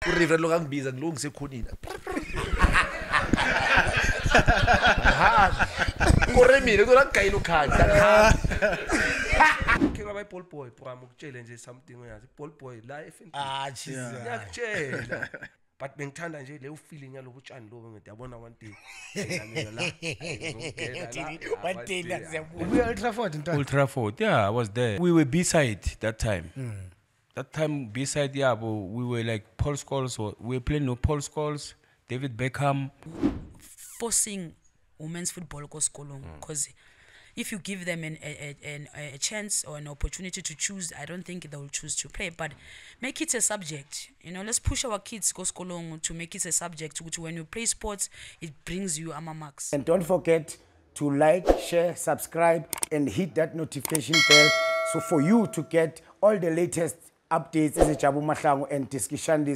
Urive lo kangibiza ngilungise ekhonini. Ha. Uremile kula gayilo khaya. Kira by Paul Boy program ukutshela nje something uyazi. Paul Boy la FNB. Jesus. Ngiyakutshela. But bengithanda nje le feeling yalobu tshani lobo ngithi yabona one day. One day Old Trafford, yeah, I was there. We were B-side that time. That time B-side, yeah, but we were like Paul Scholes. We were playing no Paul Scholes, David Beckham. Forcing women's football go school because if you give them a chance or an opportunity to choose, I don't think they will choose to play. But make it a subject. You know, let's push our kids go school to make it a subject. Which when you play sports, it brings you marks. And don't forget to like, share, subscribe, and hit that notification bell. So for you to get all the latest updates as a Jabu Mahlangu and Tiskishandis